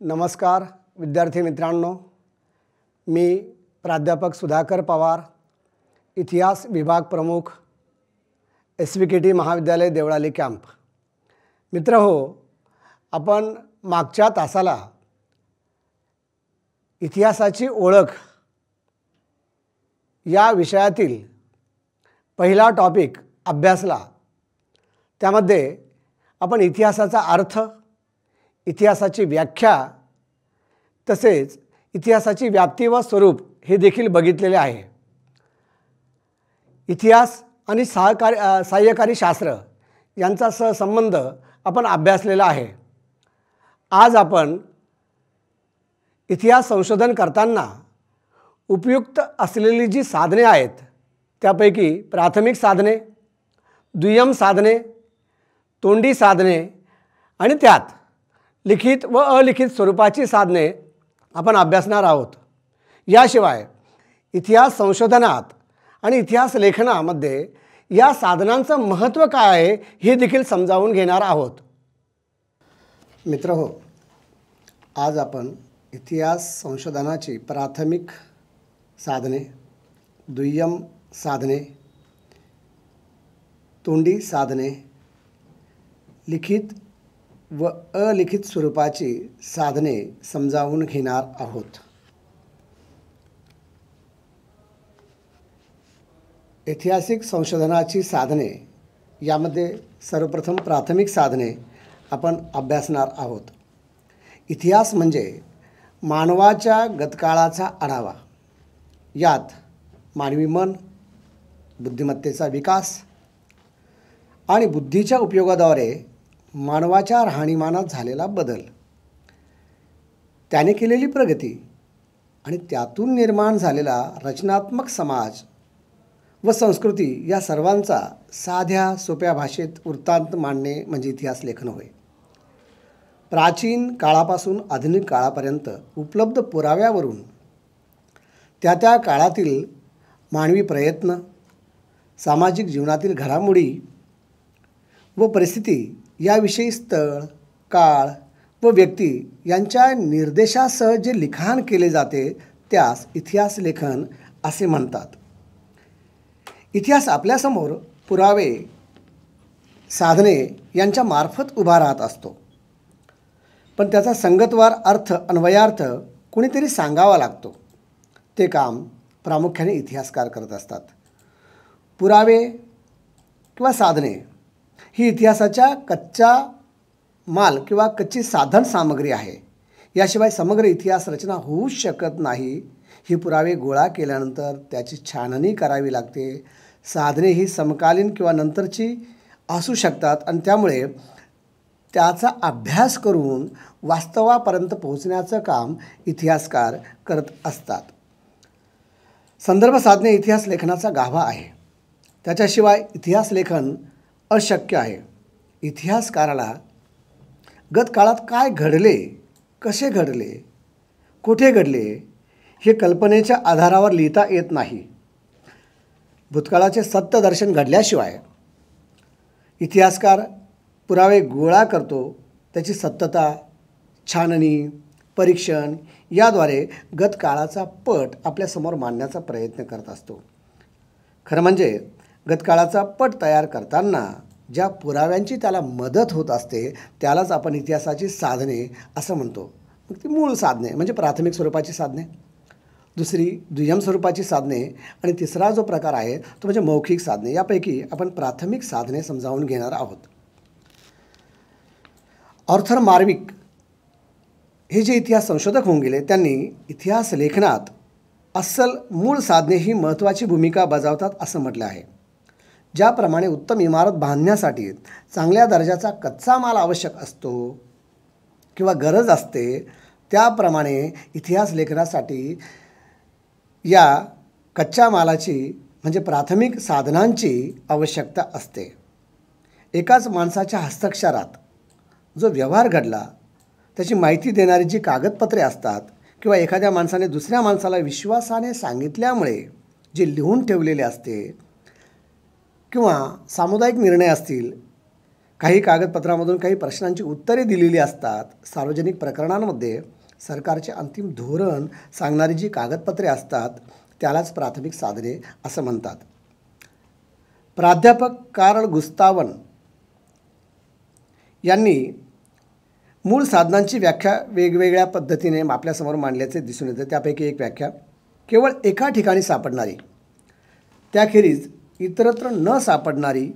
नमस्कार विद्यार्थी मित्रांनो, मी प्राध्यापक सुधाकर पवार, इतिहास विभाग प्रमुख, SVKT महाविद्यालय देवळाली कॅम्प। मित्रहो, आपण मागच्या तासाला इतिहासाची ओळख या विषयातील पहिला टॉपिक अभ्यासला। त्यामध्ये आपण इतिहासाचा अर्थ, इतिहासाची व्याख्या तसेच इतिहासाची व्याप्ती व स्वरूप हे देखील बघितलेले आहे। इतिहास आणि सहाय्यकारी शास्त्र यांचा सहसंबंध आपण अभ्यासलेला आहे। आज आपण इतिहास संशोधन करताना उपयुक्त असलेली जी साधने आहेत त्यापैकी प्राथमिक साधने, दुय्यम साधने, तोंडी साधने आणि त्यात लिखित व अलिखित स्वरूपाची साधने आपण अभ्यासणार आहोत। याशिवाय इतिहास संशोधनात आणि इतिहास लेखनामध्ये या साधनांचं महत्त्व काय आहे हे देखील समजावून घेणार आहोत। मित्रहो, आज आपण इतिहास संशोधनाची प्राथमिक साधने, दुय्यम साधने, तोंडी साधने, लिखित व अलिखित स्वरूपाची साधने समजावून घेणार आहोत। ऐतिहासिक संशोधनाची साधने यामध्ये सर्वप्रथम प्राथमिक साधने आपण अभ्यासणार आहोत। इतिहास म्हणजे मानवाच्या गतकाळाचा आढावा। यात मानवी मन, बुद्धिमत्तेचा विकास आणि बुद्धीच्या उपयोगाद्वारे मानवाच्या राहणीमानात झालेला बदल, त्याने केलेली प्रगती आणि त्यातून निर्माण झालेला रचनात्मक समाज व संस्कृती या सर्वांचा साध्या सोप्या भाषेत वृत्तांत मांडणे म्हणजे इतिहास लेखन होय। प्राचीन काळापासून आधुनिक काळापर्यंत उपलब्ध पुराव्यावरून त्या काळातील मानवी प्रयत्न, सामाजिक जीवनातील घडामोडी व परिस्थिती याविषयी स्थळ, काळ व व्यक्ती यांच्या निर्देशासह जे लिखाण केले जाते त्यास इतिहास लेखन असे म्हणतात। इतिहास आपल्यासमोर पुरावे, साधने यांच्या मार्फत उभा राहत असतो, पण त्याचा संगतवार अर्थ, अन्वयार्थ कोणीतरी सांगावा लागतो। ते काम प्रामुख्याने इतिहासकार करत असतात। पुरावे किंवा साधने ही इतिहासाच्या कच्चा माल किंवा कच्ची साधन सामग्री आहे। याशिवाय समग्र इतिहास रचना होऊ शकत नाही। ही पुरावे गोळा केल्यानंतर त्याची छाननी करावी लागते। साधने ही समकालीन किंवा नंतरची असू शकतात आणि त्यामुळे त्याचा अभ्यास करून वास्तवापर्यंत पोहोचण्याचं काम इतिहासकार करत असतात। संदर्भ साधने इतिहास लेखनाचा गाभा आहे। त्याच्याशिवाय इतिहास लेखन अशक्य आहे। इतिहासकाराला गतकाळात काय घडले, कसे घडले, कुठे घडले हे कल्पनेच्या आधारावर लिहिता येत नाही। भूतकाळाचे सत्यदर्शन घडल्याशिवाय इतिहासकार पुरावे गोळा करतो। त्याची सत्यता, छाननी, परीक्षण याद्वारे गतकाळाचा पट आपल्यासमोर मांडण्याचा प्रयत्न करत असतो। खरं म्हणजे गतकाळाचा पट तयार करताना ज्या पुराव्यांची त्याला मदत होत असते त्यालाच आपण इतिहासाची साधने असं म्हणतो। मग ती मूळ साधने म्हणजे प्राथमिक स्वरूपाची साधने, दुसरी दुय्यम स्वरूपाची साधने आणि तिसरा जो प्रकार आहे तो म्हणजे मौखिक साधने। यापैकी आपण प्राथमिक साधने समजावून घेणार आहोत। ऑर्थर मार्विक हे जे इतिहास संशोधक होऊन गेले त्यांनी इतिहास लेखनात अस्सल मूळ साधने ही महत्त्वाची भूमिका बजावतात असं म्हटलं आहे। ज्याप्रमाणे उत्तम इमारत बांधण्यासाठी चांगल्या दर्जाचा कच्चा माल आवश्यक असतो किंवा गरज असते, त्याप्रमाणे इतिहास लेखनासाठी या कच्च्या मालाची म्हणजे प्राथमिक साधनांची आवश्यकता असते। एकाच माणसाच्या हस्ताक्षरात जो व्यवहार घडला त्याची माहिती देणारी जी कागदपत्रे असतात किंवा एखाद्या माणसाने दुसऱ्या माणसाला विश्वासाने सांगितल्यामुळे जे लिहून ठेवलेले असते किंवा सामुदायिक निर्णय असतील काही कागदपत्रांमधून काही प्रश्नांची उत्तरे दिलेली असतात. सार्वजनिक प्रकरणांमध्ये सरकारचे अंतिम धोरण सांगणारी जी कागदपत्रे असतात त्यालाच प्राथमिक साधने असं म्हणतात. प्राध्यापक कार्ल गुस्तावन यांनी मूळ साधनांची व्याख्या वेगवेगळ्या पद्धतीने आपल्यासमोर मांडल्याचे दिसून येते. त्यापैकी एक व्याख्या केवळ एका ठिकाणी सापडणारी, त्याखेरीज इतरत्र न सापडणारी,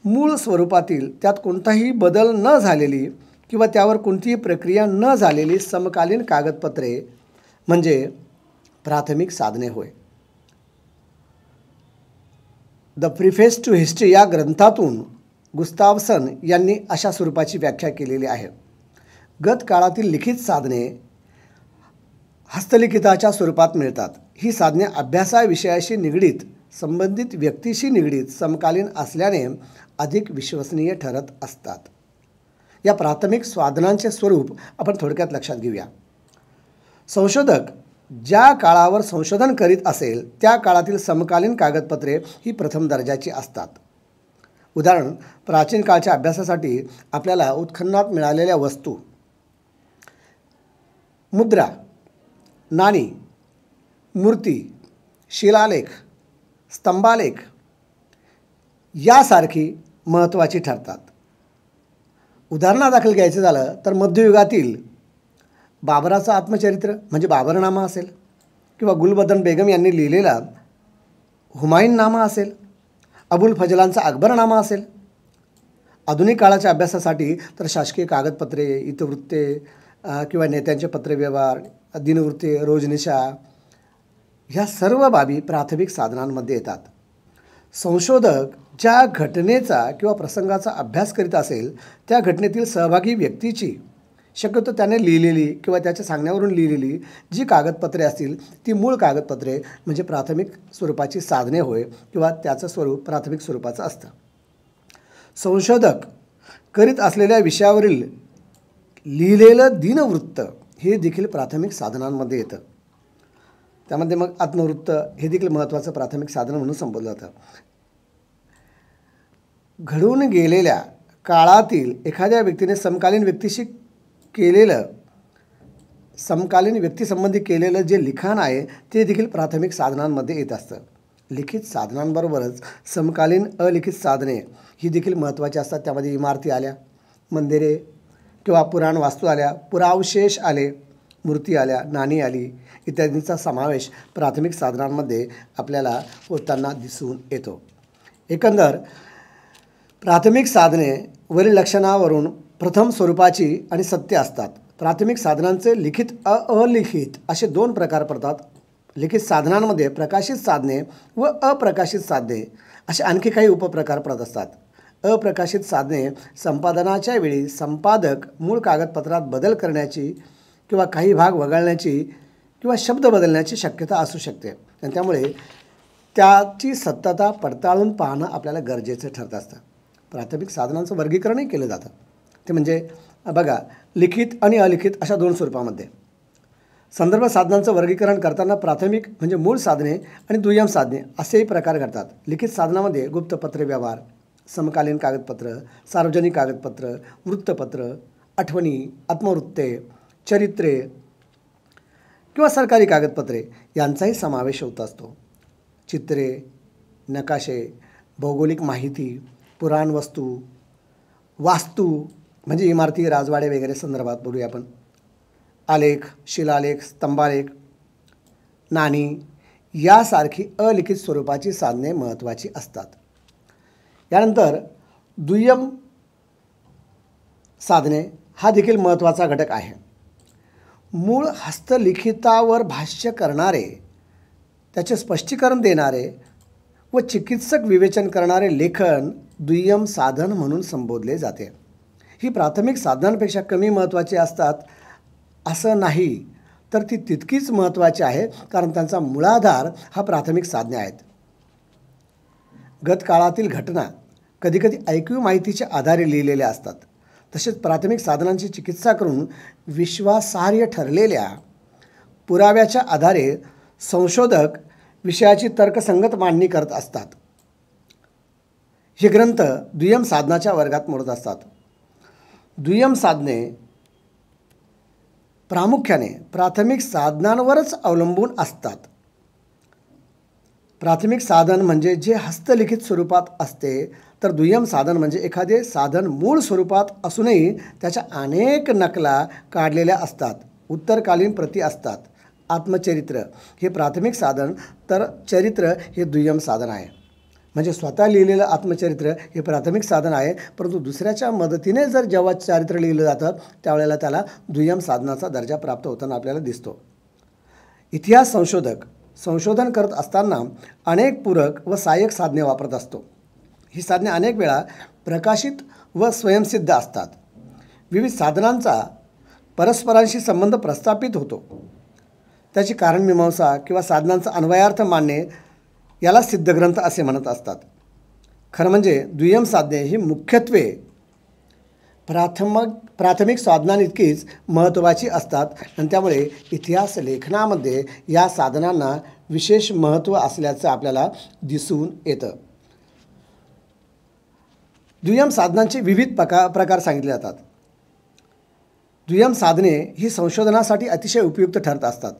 मूळ स्वरूपातील, त्यात कोणताही बदल न झालेली किंवा त्यावर कोणतीही प्रक्रिया न झालेली समकालीन कागदपत्रे म्हणजे प्राथमिक साधने होय. द प्रिफेस टू हिस्ट्री या ग्रंथातून गुस्तावसन यांनी अशा स्वरूपाची व्याख्या केलेली आहे. गत काळातील लिखित साधने हस्तलिखिताच्या स्वरूपात मिळतात. ही साधने अभ्यासाविषयाशी निगडीत, संबंधित व्यक्तीशी निगडीत, समकालीन असल्याने अधिक विश्वसनीय ठरत असतात. या प्राथमिक साधनांचे स्वरूप आपण थोडक्यात लक्षात घेऊया. संशोधक ज्या काळावर संशोधन करीत असेल त्या काळातील समकालीन कागदपत्रे ही प्रथम दर्जाची असतात. उदाहरण, प्राचीन काळच्या अभ्यासासाठी आपल्याला उत्खननात मिळालेल्या वस्तू, मुद्रा, नाणी, मूर्ती, शिलालेख, स्तंभालेख यासारखी महत्त्वाची ठरतात. उदाहरणादाखल घ्यायचं झालं तर मध्ययुगातील बाबराचं आत्मचरित्र म्हणजे बाबरनामा असेल किंवा गुलबदन बेगम यांनी लिहिलेला हुमायूननामा असेल, अबुल फजलांचा अकबरनामा असेल. आधुनिक काळाच्या अभ्यासासाठी तर शासकीय कागदपत्रे, इतिवृत्ते किंवा नेत्यांचे पत्रव्यवहार, दिनवृत्ते, रोजनिशा ह्या सर्व बाबी प्राथमिक साधनांमध्ये येतात. संशोधक ज्या घटनेचा किंवा प्रसंगाचा अभ्यास करीत असेल त्या घटनेतील सहभागी व्यक्तीची, शक्यतो त्याने लिहिलेली किंवा त्याच्या सांगण्यावरून लिहिलेली जी कागदपत्रे असतील ती मूळ कागदपत्रे म्हणजे प्राथमिक स्वरूपाची साधने होय किंवा त्याचं स्वरूप प्राथमिक स्वरूपाचं असतं. संशोधक करीत असलेल्या विषयावरील लिहिलेलं दिनवृत्त हे देखील प्राथमिक साधनांमध्ये येतं. त्यामध्ये मग आत्मवृत्त हे देखील महत्त्वाचं प्राथमिक साधन म्हणून संबोधलं जातं. घडून गेलेल्या काळातील एखाद्या व्यक्तीने समकालीन व्यक्तीसंबंधी केलेलं जे लिखाण आहे ते देखील प्राथमिक साधनांमध्ये येत असतं. लिखित साधनांबरोबरच समकालीन अलिखित साधने ही देखील महत्त्वाची असतात. त्यामध्ये इमारती आल्या, मंदिरे किंवा पुराण वास्तू आल्या, पुरावशेष आले, मूर्ती आल्या, नाणी आली इत्यादींचा समावेश प्राथमिक साधनांमध्ये आपल्याला होताना दिसून येतो. एकंदर प्राथमिक साधने वरील लक्षणावरून प्रथम स्वरूपाची आणि सत्य असतात. प्राथमिक साधनांचे लिखित अलिखित असे दोन प्रकार पडतात. लिखित साधनांमध्ये प्रकाशित साधने व अप्रकाशित साधने असे आणखी काही उपप्रकार पडत असतात. अप्रकाशित साधने संपादनाच्या वेळी संपादक मूळ कागदपत्रात बदल करण्याची किंवा काही भाग वगळण्याची किंवा शब्द बदलण्याची शक्यता असू शकते आणि त्यामुळे त्याची सत्यता पडताळून पाहणं आपल्याला गरजेचं ठरत असतं. प्राथमिक साधनांचं वर्गीकरणही केलं जातं. ते म्हणजे बघा, लिखित आणि अलिखित अशा दोन स्वरूपामध्ये. संदर्भ साधनांचं वर्गीकरण करताना प्राथमिक म्हणजे मूळ साधने आणि दुय्यम साधने असेही प्रकार घडतात. लिखित साधनामध्ये गुप्त पत्र व्यवहार, समकालीन कागदपत्र, सार्वजनिक कागदपत्र, वृत्तपत्र, आठवणी, आत्मवृत्ते, चरित्रे किंवा सरकारी कागदपत्रे यांचाही समावेश होत असतो. चित्रे, नकाशे, भौगोलिक माहिती, पुराणवस्तू, वास्तू म्हणजे इमारती, राजवाडे वगैरे संदर्भात बोलूया आपण, आलेख, शिलालेख, स्तंभालेख, नाणी यासारखी अलिखित स्वरूपाची साधने महत्त्वाची असतात. यानंतर दुय्यम साधने हा देखील महत्त्वाचा घटक आहे. मूळ हस्तलिखितावर भाष्य करणारे, त्याचे स्पष्टीकरण देणारे व चिकित्सक विवेचन करणारे लेखन दुय्यम साधन म्हणून संबोधले जाते. ही प्राथमिक साधनांपेक्षा कमी महत्त्वाची असतात असं नाही, तर ती तितकीच महत्त्वाची आहे कारण त्यांचा मूळाधार हा प्राथमिक साधने आहेत. गतकाळातील घटना कधीकधी ऐकीव माहितीच्या आधारे लिहिलेल्या असतात. तसेच प्राथमिक साधनांची चिकित्सा करून विश्वासार्ह ठरलेल्या पुराव्याच्या आधारे संशोधक विषयाची तर्कसंगत मांडणी करत असतात. हे ग्रंथ दुय्यम साधनाच्या वर्गात मोडत असतात. दुय्यम साधने प्रामुख्याने प्राथमिक साधनांवरच अवलंबून असतात. प्राथमिक साधन म्हणजे जे हस्तलिखित स्वरूपात असते, तर दुय्यम साधन म्हणजे एखादे साधन मूळ स्वरूपात असूनही त्याच्या अनेक नकला काढलेल्या असतात, उत्तरकालीन प्रती असतात. आत्मचरित्र हे प्राथमिक साधन, तर चरित्र हे दुय्यम साधन आहे. म्हणजे स्वतः लिहिलेलं आत्मचरित्र हे प्राथमिक साधन आहे, परंतु दुसऱ्याच्या मदतीने जर जेव्हा चरित्र लिहिलं जातं त्यावेळेला त्याला दुय्यम साधनाचा दर्जा प्राप्त होताना आपल्याला दिसतो. इतिहास संशोधक संशोधन करत असताना अनेक पूरक व सहाय्यक साधने वापरत असतो. ही साधने अनेक वेळा प्रकाशित व स्वयंसिद्ध असतात. विविध साधनांचा परस्परांशी संबंध प्रस्थापित होतो. त्याची कारणमीमांसा किंवा साधनांचा अन्वयार्थ मांडणे याला सिद्धग्रंथ असे म्हणत असतात. खरं म्हणजे दुय्यम साधने ही मुख्यत्वे प्राथमिक साधनांइतकीच महत्त्वाची असतात आणि त्यामुळे इतिहास लेखनामध्ये या साधनांना विशेष महत्त्व असल्याचं आपल्याला दिसून येतं. दुय्यम साधनांचे विविध प्रकार सांगितले जातात. दुय्यम साधने ही संशोधनासाठी अतिशय उपयुक्त ठरत असतात.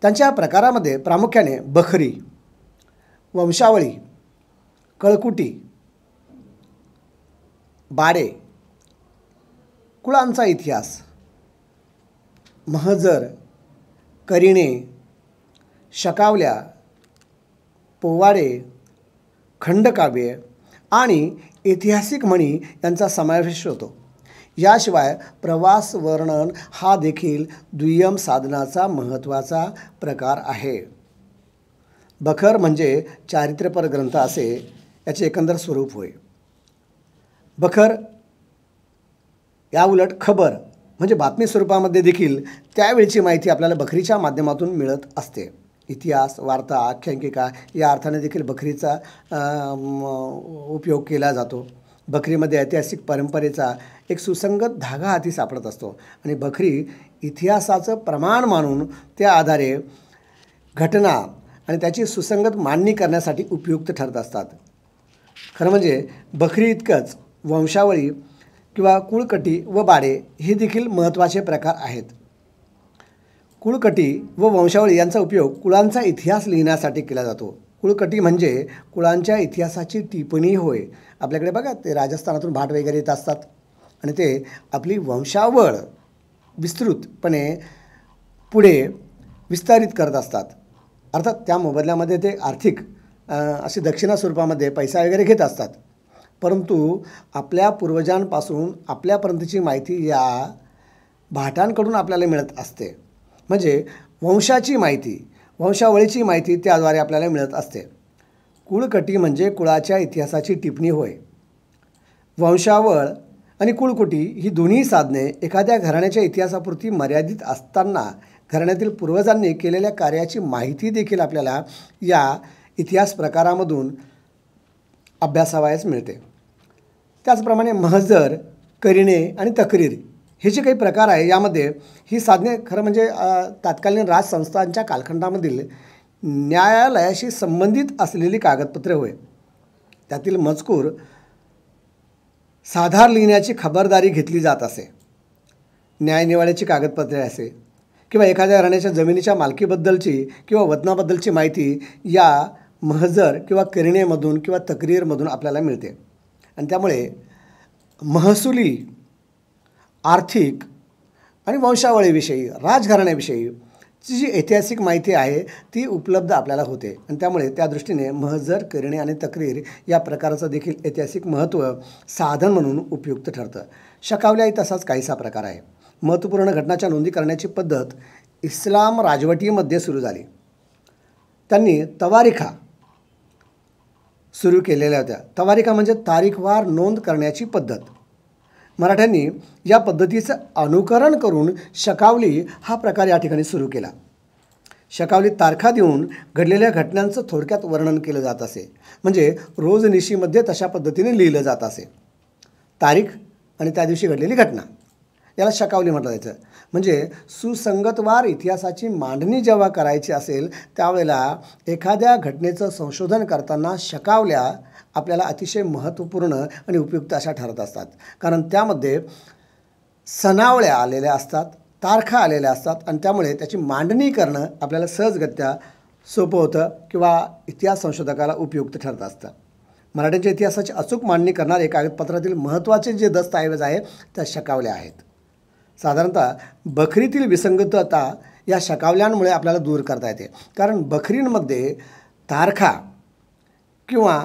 त्यांच्या प्रकारामध्ये प्रामुख्याने बखरी, वंशावळी, कळकुटी, बाडे, कुळांचा इतिहास, महजर, करिणे, शकावल्या, पोवाडे, खंडकाव्ये आणि ऐतिहासिक म्हणी यांचा समावेश होतो. याशिवाय प्रवास वर्णन हा देखील दुय्यम साधनाचा महत्त्वाचा प्रकार आहे. बखर म्हणजे चारित्र्यपर ग्रंथ असे याचे एकंदर स्वरूप होय. बखर या उलट खबर म्हणजे बातमी स्वरूपामध्ये देखील त्यावेळची माहिती आपल्याला बखरीच्या माध्यमातून मिळत असते. इतिहास, वार्ता, आख्यायिका या अर्थाने देखील बखरीचा उपयोग केला जातो. बखरीमध्ये ऐतिहासिक परंपरेचा एक सुसंगत धागा हाती सापडत असतो आणि बखरी इतिहासाचं प्रमाण मानून त्या आधारे घटना आणि त्याची सुसंगत मांडणी करण्यासाठी उपयुक्त ठरत असतात. खरं म्हणजे बखरी इतकंच वंशावळी किंवा कुळकटी व बाडे हे देखील महत्त्वाचे प्रकार आहेत. कुळकटी व वंशावळी यांचा उपयोग कुळांचा इतिहास लिहिण्यासाठी केला जातो. कुळकटी म्हणजे कुळांच्या इतिहासाची टिप्पणी होय. आपल्याकडे बघा ते राजस्थानातून भाट वगैरे येत असतात आणि ते आपली वंशावळ विस्तृतपणे पुढे विस्तारित करत असतात. अर्थात त्या मोबदल्यामध्ये ते आर्थिक अशी दक्षिणा स्वरूपामध्ये पैसा वगैरे घेत असतात. परंतु आपल्या पूर्वजांपासून आपल्यापर्यंतची माहिती या भाटांकडून आपल्याला मिळत असते. म्हणजे वंशाची माहिती, वंशावळीची माहिती त्याद्वारे आपल्याला मिळत असते. कुळकटी म्हणजे कुळाच्या इतिहासाची टिप्पणी होय. वंशावळ आणि कुळकुटी ही दोन्ही साधने एखाद्या घराण्याच्या इतिहासापुरती मर्यादित असताना घराण्यातील पूर्वजांनी केलेल्या कार्याची माहिती देखील आपल्याला या इतिहास प्रकारामधून अभ्यासावयास मिळते. त्याचप्रमाणे महजर, करिणे आणि तक्रीर हे जे काही प्रकार आहे यामध्ये ही साधने खरं म्हणजे तत्कालीन राजसंस्थांच्या कालखंडामधील न्यायालयाशी संबंधित असलेली कागदपत्रे होय. त्यातील मजकूर साधार लिहिण्याची खबरदारी घेतली जात असे. न्यायनिवाड्याची कागदपत्रे असे किंवा एखाद्या राहण्याच्या जमिनीच्या मालकीबद्दलची किंवा वतनाबद्दलची माहिती या महजर किंवा करिणेमधून किंवा तक्रीरमधून आपल्याला मिळते. आणि त्यामुळे महसुली, आर्थिक आणि वंशावळीविषयी, राजघराण्याविषयीची जी ऐतिहासिक माहिती आहे ती उपलब्ध आपल्याला होते. आणि त्यामुळे त्या दृष्टीने महजर, करिणे आणि तक्रीर या प्रकाराचं देखील ऐतिहासिक महत्त्व साधन म्हणून उपयुक्त ठरतं. शकावल्याही तसाच काहीसा प्रकार आहे. महत्त्वपूर्ण घटनाच्या नोंदी करण्याची पद्धत इस्लाम राजवटीमध्ये सुरू झाली. त्यांनी तवारिखा सुरू केलेल्या होत्या. तवारिखा म्हणजे तारीखवार नोंद करण्याची पद्धत. मराठ्यांनी या पद्धतीचं अनुकरण करून शकावली हा प्रकार या ठिकाणी सुरू केला. शकावलीत तारखा देऊन घडलेल्या घटनांचं थोडक्यात वर्णन केलं जात असे. म्हणजे रोजनिशीमध्ये तशा पद्धतीने लिहिलं जात असे. तारीख आणि त्या दिवशी घडलेली घटना याला शकावली म्हटलं जायचं. म्हणजे सुसंगतवार इतिहासाची मांडणी जेव्हा करायची असेल त्यावेळेला एखाद्या घटनेचं संशोधन करताना शकावल्या आपल्याला अतिशय महत्त्वपूर्ण आणि उपयुक्त अशा ठरत असतात. कारण त्यामध्ये सनावळ्या आलेल्या असतात, तारखा आलेल्या असतात आणि त्यामुळे त्याची मांडणी करणं आपल्याला सहजगत्या सोपं होतं किंवा इतिहास संशोधकाला उपयुक्त ठरत असतं. मराठ्यांच्या इतिहासाची अचूक मांडणी करणारे कागदपत्रातील महत्त्वाचे जे दस्तऐवज आहेत त्या शकावल्या आहेत. साधारणतः बखरीतील विसंगतता या शकावल्यांमुळे आपल्याला दूर करता येते. कारण बखरींमध्ये तारखा किंवा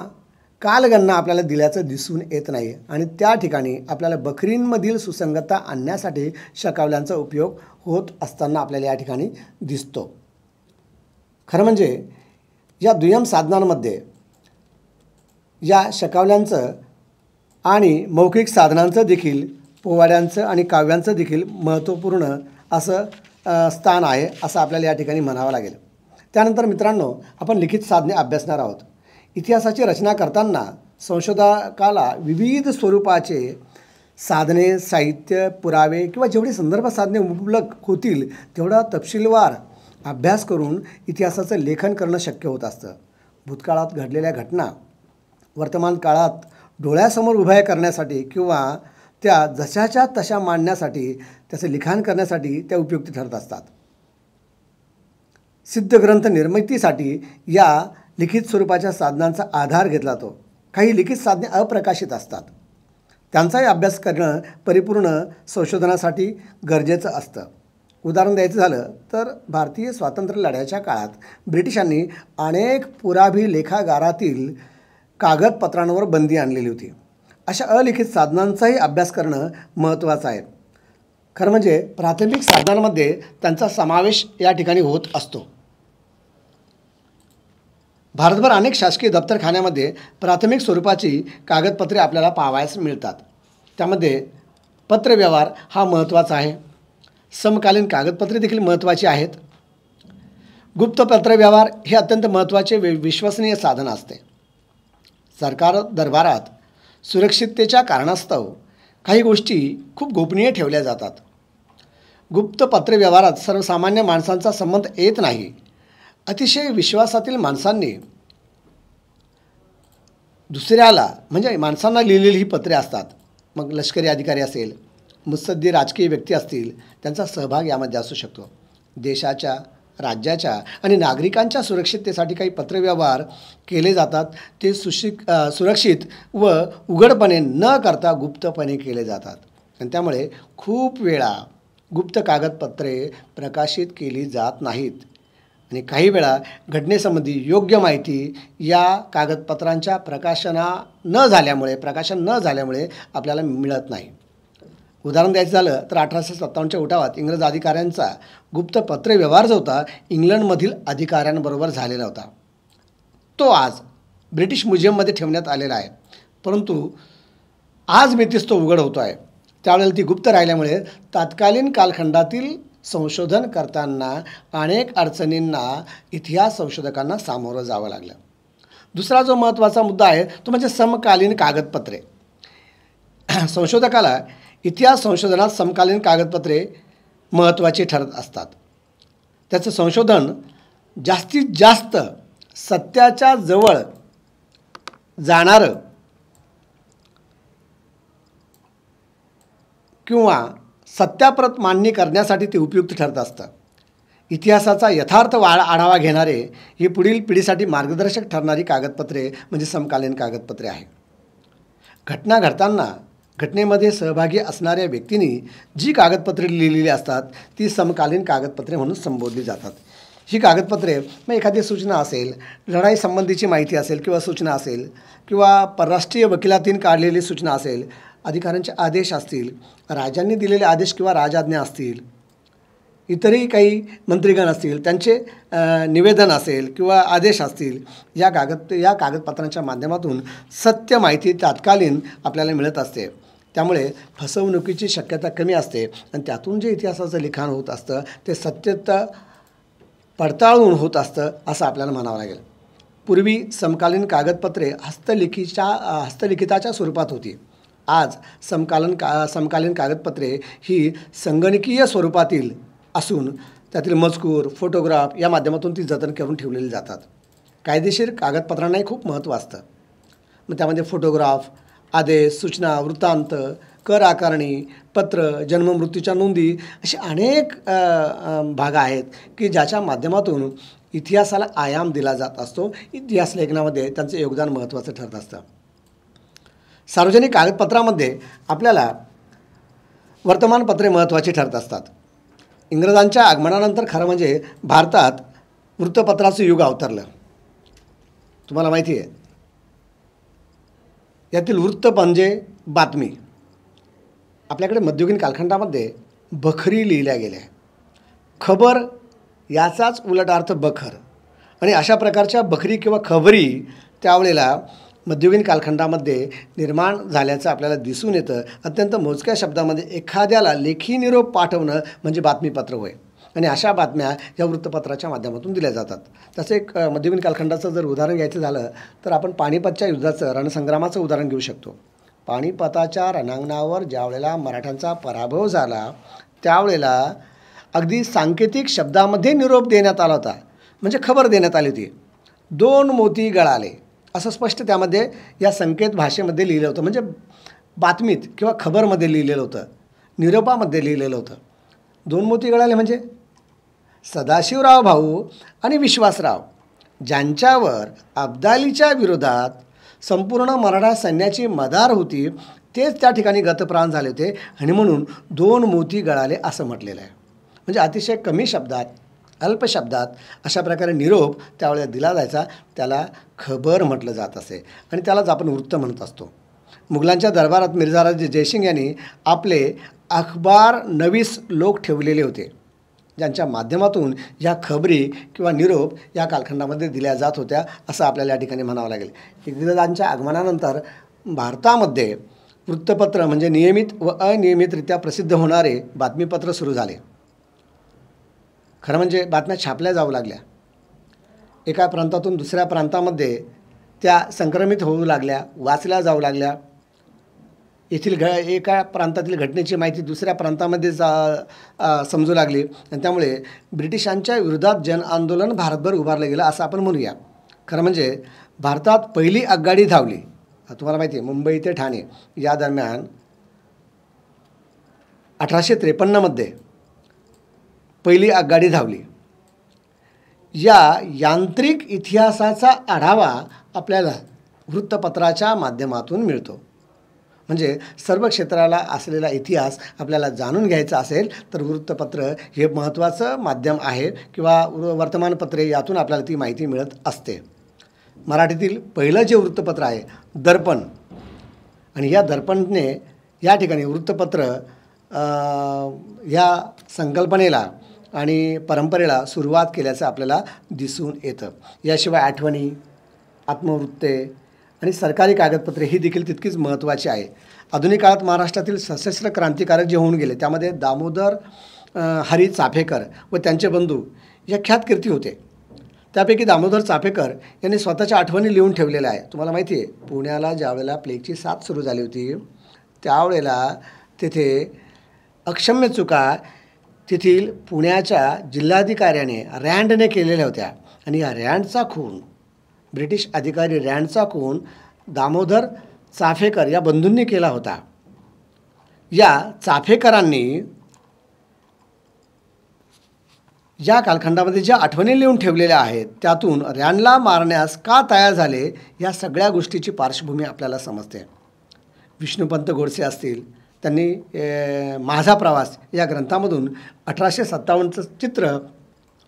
कालगणना आपल्याला दिल्याचं दिसून येत नाही आणि त्या ठिकाणी आपल्याला बखरींमधील सुसंगतता आणण्यासाठी शकावल्यांचा उपयोग होत असताना आपल्याला या ठिकाणी दिसतो. खरं म्हणजे या दुय्यम साधनांमध्ये या शकावल्यांचं आणि मौखिक साधनांचं देखील पोवाड्यांचं आणि काव्यांचं देखील महत्त्वपूर्ण असं स्थान आहे असं आपल्याला या ठिकाणी म्हणावं लागेल. त्यानंतर मित्रांनो आपण लिखित साधने अभ्यासणार आहोत. इतिहासाची रचना करताना संशोधकाला विविध स्वरूपाचे साधने, साहित्य, पुरावे किंवा जेवढे संदर्भ साधने उपलब्ध होतील तेवढा तपशीलवार अभ्यास करून इतिहासाचं लेखन करणं शक्य होत असतं. भूतकाळात घडलेल्या घटना वर्तमान काळात डोळ्यासमोर उभ्या करण्यासाठी किंवा त्या जशाच्या तशा मांडण्यासाठी त्याचं लिखाण करण्यासाठी त्या उपयुक्त ठरत असतात. सिद्ध ग्रंथ निर्मितीसाठी या लिखित स्वरूपाच्या साधनांचा आधार घेतला जातो. काही लिखित साधने अप्रकाशित असतात, त्यांचाही अभ्यास करणं परिपूर्ण संशोधनासाठी गरजेचं असतं. उदाहरण द्यायचं झालं तर भारतीय स्वातंत्र्य लढ्याच्या काळात ब्रिटिशांनी अनेक पुराभिलेखागारातील कागदपत्रांवर बंदी आणलेली होती. अशा अलिखित साधनांचाही अभ्यास करणं महत्त्वाचं आहे. खरं म्हणजे प्राथमिक साधनांमध्ये त्यांचा समावेश या ठिकाणी होत असतो. भारतभर अनेक शासकीय दप्तरखान्यामध्ये प्राथमिक स्वरूपाची कागदपत्रे आपल्याला पाहावयास मिळतात. त्यामध्ये पत्रव्यवहार हा महत्त्वाचा आहे. समकालीन कागदपत्रे देखील महत्त्वाची आहेत. गुप्त पत्रव्यवहार हे अत्यंत महत्त्वाचे विश्वसनीय साधन असते. सरकार दरबारात सुरक्षिततेच्या कारणास्तव काही गोष्टी खूप गोपनीय ठेवल्या जातात. गुप्त पत्रव्यवहारात सर्वसामान्य माणसांचा संबंध येत नाही. अतिशय विश्वासातील माणसांनी दुसऱ्याला म्हणजे माणसांना लिहिलेली ही पत्रे असतात. मग लष्करी अधिकारी असेल, मुत्सद्दी राजकीय व्यक्ती असतील, त्यांचा सहभाग यामध्ये असू शकतो. देशाच्या, राज्याच्या आणि नागरिकांच्या सुरक्षिततेसाठी काही पत्रव्यवहार केले जातात. ते सुरक्षित व उघडपणे न करता गुप्तपणे केले जातात आणि त्यामुळे खूप वेळा गुप्त कागदपत्रे प्रकाशित केली जात नाहीत आणि काही वेळा घटनेसंबंधी योग्य माहिती या कागदपत्रांच्या प्रकाशन न झाल्यामुळे आपल्याला मिळत नाही. उदाहरण द्यायचं झालं तर 1857च्या उठावात इंग्रज अधिकाऱ्यांचा गुप्त पत्रव्यवहार जो होता इंग्लंडमधील अधिकाऱ्यांबरोबर झालेला होता. तो आज ब्रिटिश म्युझियममध्ये ठेवण्यात आलेला आहे, परंतु आज मितीस तो उघड होतो आहे. त्यावेळेला ती गुप्त राहिल्यामुळे तत्कालीन कालखंडातील संशोधन करताना अनेक अडचणींना इतिहास संशोधकांना सामोरं जावं लागलं. दुसरा जो महत्त्वाचा मुद्दा आहे तो म्हणजे समकालीन कागदपत्रे. संशोधकाला इतिहास संशोधनात समकालीन कागदपत्रे महत्त्वाची ठरत असतात. त्याचं संशोधन जास्तीत जास्त सत्याच्या जवळ जाणारं किंवा सत्याप्रत मांडणी करण्यासाठी ते उपयुक्त ठरत असतं. इतिहासाचा यथार्थ आढावा घेणारे ही पुढील पिढीसाठी मार्गदर्शक ठरणारी कागदपत्रे म्हणजे समकालीन कागदपत्रे आहे. घटना घडताना घटनेमध्ये सहभागी असणाऱ्या व्यक्तींनी जी कागदपत्रे लिहिलेली असतात ती समकालीन कागदपत्रे म्हणून संबोधली जातात. ही कागदपत्रे मग एखादी सूचना असेल, लढाई संबंधीची माहिती असेल किंवा सूचना असेल किंवा परराष्ट्रीय वकिलातीन काढलेली सूचना असेल, अधिकाऱ्यांचे आदेश असतील, राजांनी दिलेले आदेश किंवा राजआज्ञा असतील, इतरही काही मंत्रीगण असतील त्यांचे निवेदन असेल किंवा आदेश असतील, या कागदपत्रांच्या माध्यमातून सत्य माहिती तात्कालीन आपल्याला मिळत असते. त्यामुळे फसवणुकीची शक्यता कमी असते आणि त्यातून जे इतिहासाचं लिखाण होत असतं ते सत्यता पडताळून होत असतं असं आपल्याला म्हणावं लागेल. पूर्वी समकालीन कागदपत्रे हस्तलिखिताच्या स्वरूपात होती. आज समकालीन कागदपत्रे ही संगणकीय स्वरूपातील असून त्यातील मजकूर, फोटोग्राफ या माध्यमातून ती जतन करून ठेवलेली जातात. कायदेशीर कागदपत्रांनाही खूप महत्त्व असतं. मग त्यामध्ये फोटोग्राफ, आदेश, सूचना, वृत्तांत, कर आकारणी, पत्र, जन्ममृत्यूच्या नोंदी असे अनेक भाग आहेत की ज्याच्या माध्यमातून इतिहासाला आयाम दिला जात असतो. इतिहास लेखनामध्ये त्यांचं योगदान महत्त्वाचं ठरत असतं. सार्वजनिक कागदपत्रामध्ये आपल्याला वर्तमानपत्रे महत्त्वाची ठरत असतात. इंग्रजांच्या आगमनानंतर खरं म्हणजे भारतात वृत्तपत्राचं युग अवतरलं. तुम्हाला माहिती आहे, यातील वृत्त म्हणजे बातमी. आपल्याकडे मध्ययुगीन कालखंडामध्ये बखरी लिहिल्या गेल्या. खबर याचाच उलट अर्थ बखर, आणि अशा प्रकारच्या बखरी किंवा खबरी त्यावेळेला मध्ययुगीन कालखंडामध्ये निर्माण झाल्याचं आपल्याला दिसून येतं. अत्यंत मोजक्या शब्दामध्ये एखाद्याला लेखी निरोप पाठवणं म्हणजे बातमीपत्र होय, आणि अशा बातम्या या वृत्तपत्राच्या माध्यमातून दिल्या जातात. तसे एक मध्ययुगीन कालखंडाचं जर उदाहरण घ्यायचं झालं तर आपण पानिपतच्या युद्धाचं, रणसंग्रामाचं उदाहरण घेऊ शकतो. पानिपताच्या रणांगणावर ज्यावेळेला मराठ्यांचा पराभव झाला त्यावेळेला अगदी सांकेतिक शब्दामध्ये निरोप देण्यात आला होता, म्हणजे खबर देण्यात आली होती. 2 मोती गळाले असं स्पष्ट त्यामध्ये या संकेत भाषेमध्ये लिहिलं होतं, म्हणजे बातमीत किंवा खबरमध्ये लिहिलेलं होतं, निरोपामध्ये लिहिलेलं होतं. 2 मोती गळाले म्हणजे सदाशिवराव भाऊ आणि विश्वासराव ज्यांच्यावर अब्दालीच्या विरोधात संपूर्ण मराठा सैन्याची मदार होती तेच त्या ठिकाणी गतप्राण झाले होते, आणि म्हणून 2 मोती गळाले असं म्हटलेलं आहे. म्हणजे अतिशय कमी शब्दात, अल्प शब्दात अशा प्रकारे निरोप त्यावेळेला दिला जायचा. त्याला खबर म्हटलं जात असे, आणि त्यालाच आपण वृत्त म्हणत असतो. मुघलांच्या दरबारात मिर्झाराजे जयसिंग यांनी आपले अखबार नवीस लोक ठेवलेले होते, ज्यांच्या माध्यमातून या खबरी किंवा निरोप या कालखंडामध्ये दिल्या जात होत्या असं आपल्याला या ठिकाणी म्हणावं लागेल. इंग्रजांच्या आगमनानंतर भारतामध्ये वृत्तपत्र म्हणजे नियमित व अनियमितरित्या प्रसिद्ध होणारे बातमीपत्र सुरू झाले. खरं म्हणजे बातम्या छापल्या जाऊ लागल्या. एका प्रांतातून दुसऱ्या प्रांतामध्ये त्या संक्रमित होऊ लागल्या, वाचल्या जाऊ लागल्या. येथील एका प्रांतातील घटनेची माहिती दुसऱ्या प्रांतामध्ये समजू लागली, आणि त्यामुळे ब्रिटिशांच्या विरोधात जनआंदोलन भारतभर उभारलं गेलं असं आपण म्हणूया. खरं म्हणजे भारतात पहिली आगगाडी धावली. तुम्हाला माहिती आहे, मुंबई ते ठाणे या दरम्यान 1853मध्ये पहिली आगगाडी धावली. या यांत्रिक इतिहासाचा आढावा आपल्याला वृत्तपत्राच्या माध्यमातून मिळतो. म्हणजे सर्व क्षेत्राला असलेला इतिहास आपल्याला जाणून घ्यायचा असेल तर वृत्तपत्र हे महत्त्वाचं माध्यम आहे, किंवा वर्तमानपत्रे, यातून आपल्याला ती माहिती मिळत असते. मराठीतील पहिलं जे वृत्तपत्र आहे दर्पण, आणि या दर्पणने या ठिकाणी वृत्तपत्र या संकल्पनेला आणि परंपरेला सुरुवात केल्याचं आपल्याला दिसून येतं. याशिवाय आठवणी, आत्मवृत्ते आणि सरकारी कागदपत्रे ही देखील तितकीच महत्त्वाची आहे. आधुनिक काळात महाराष्ट्रातील सशस्त्र क्रांतिकारक जे होऊन गेले त्यामध्ये दामोदर हरी चाफेकर व त्यांचे बंधू या ख्यात कीर्ती होते. त्यापैकी दामोदर चाफेकर यांनी स्वतःच्या आठवणी लिहून ठेवलेल्या आहे. तुम्हाला माहिती आहे, पुण्याला ज्यावेळेला प्लेगची साथ सुरू झाली होती त्यावेळेला तेथे अक्षम्य चुका तेथील पुण्याच्या जिल्हाधिकाऱ्याने रँडने केलेल्या होत्या, आणि या रँडचा खून, ब्रिटिश अधिकारी रँडचा खून दामोदर चाफेकर या बंधूंनी केला होता. या चाफेकरांनी या कालखंडामध्ये ज्या आठवणी लिहून ठेवलेल्या आहेत त्यातून रँडला मारण्यास का तयार झाले या सगळ्या गोष्टीची पार्श्वभूमी आपल्याला समजते. विष्णुपंत गोडसे असतील, त्यांनी माझा प्रवास या ग्रंथामधून 1857चं चित्र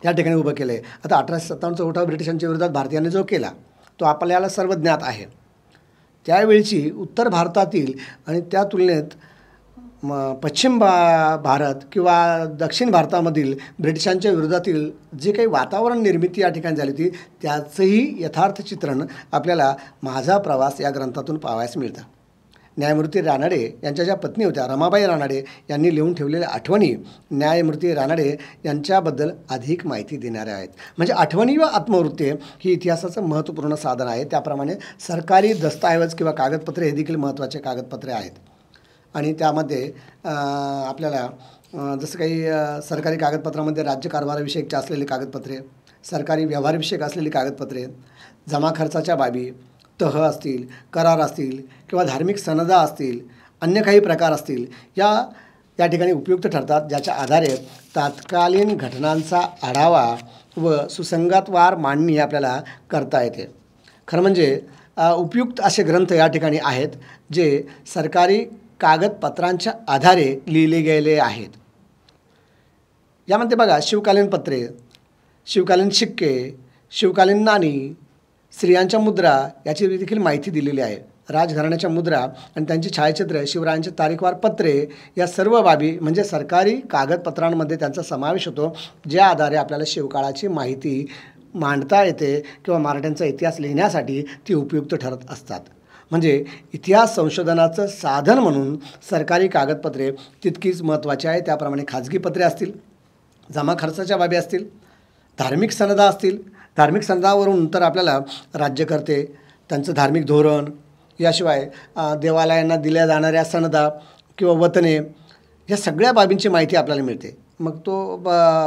या ठिकाणी उभं केलं आहे. आता 1857चा उठाव ब्रिटिशांच्या विरोधात भारतीयांनी जो केला तो आपल्याला सर्व ज्ञात आहे. त्यावेळची उत्तर भारतातील आणि त्या तुलनेत पश्चिम भारत किंवा दक्षिण भारतामधील ब्रिटिशांच्या विरोधातील जे काही वातावरण निर्मिती या ठिकाणी झाली होती त्याचंही यथार्थ चित्रण आपल्याला माझा प्रवास या ग्रंथातून पाहावयास मिळतं. न्यायमूर्ती रानडे यांच्या ज्या पत्नी होत्या रमाबाई रानडे यांनी लिहून ठेवलेल्या आठवणी न्यायमूर्ती रानडे यांच्याबद्दल अधिक माहिती देणाऱ्या आहेत. म्हणजे आठवणी व आत्मवृत्ती ही इतिहासाचं महत्त्वपूर्ण साधन आहे. त्याप्रमाणे सरकारी दस्तऐवज किंवा कागदपत्रे हे देखील महत्त्वाचे कागदपत्रे आहेत. आणि त्यामध्ये आपल्याला जसं काही सरकारी कागदपत्रामध्ये राज्यकारभाराविषयीचे असलेले कागदपत्रे, सरकारी व्यवहारविषयक असलेली कागदपत्रे, जमा खर्चाच्या बाबी, तह असतील, करार असतील किंवा धार्मिक सनदा असतील, अन्य काही प्रकार असतील, या ठिकाणी उपयुक्त ठरतात, ज्याच्या आधारे तात्कालीन घटनांचा आढावा व सुसंगतवार मांडणी आपल्याला करता येते. खरं म्हणजे उपयुक्त असे ग्रंथ या ठिकाणी आहेत जे सरकारी कागदपत्रांच्या आधारे लिहिले गेले आहेत. यामध्ये बघा शिवकालीन पत्रे, शिवकालीन शिक्के, शिवकालीन नाणी, स्त्रियांच्या मुद्रा याची देखील माहिती दिलेली आहे. राजघराण्याच्या मुद्रा आणि त्यांची छायाचित्र, शिवरायांचे तारीखवार पत्रे या सर्व बाबी म्हणजे सरकारी कागदपत्रांमध्ये त्यांचा समावेश होतो, ज्या आधारे आपल्याला शिवकाळाची माहिती मांडता येते किंवा मराठ्यांचा इतिहास लिहिण्यासाठी ती उपयुक्त ठरत असतात. म्हणजे इतिहास संशोधनाचं साधन म्हणून सरकारी कागदपत्रे तितकीच महत्त्वाची आहे. त्याप्रमाणे खाजगी पत्रे असतील, जमा खर्चाच्या बाबी असतील, धार्मिक सनदा असतील. धार्मिक सनदावरून तर आपल्याला राज्यकर्ते, त्यांचं धार्मिक धोरण, याशिवाय देवालयांना दिल्या जाणाऱ्या सनदा किंवा वतने या सगळ्या बाबींची माहिती आपल्याला मिळते. मग तो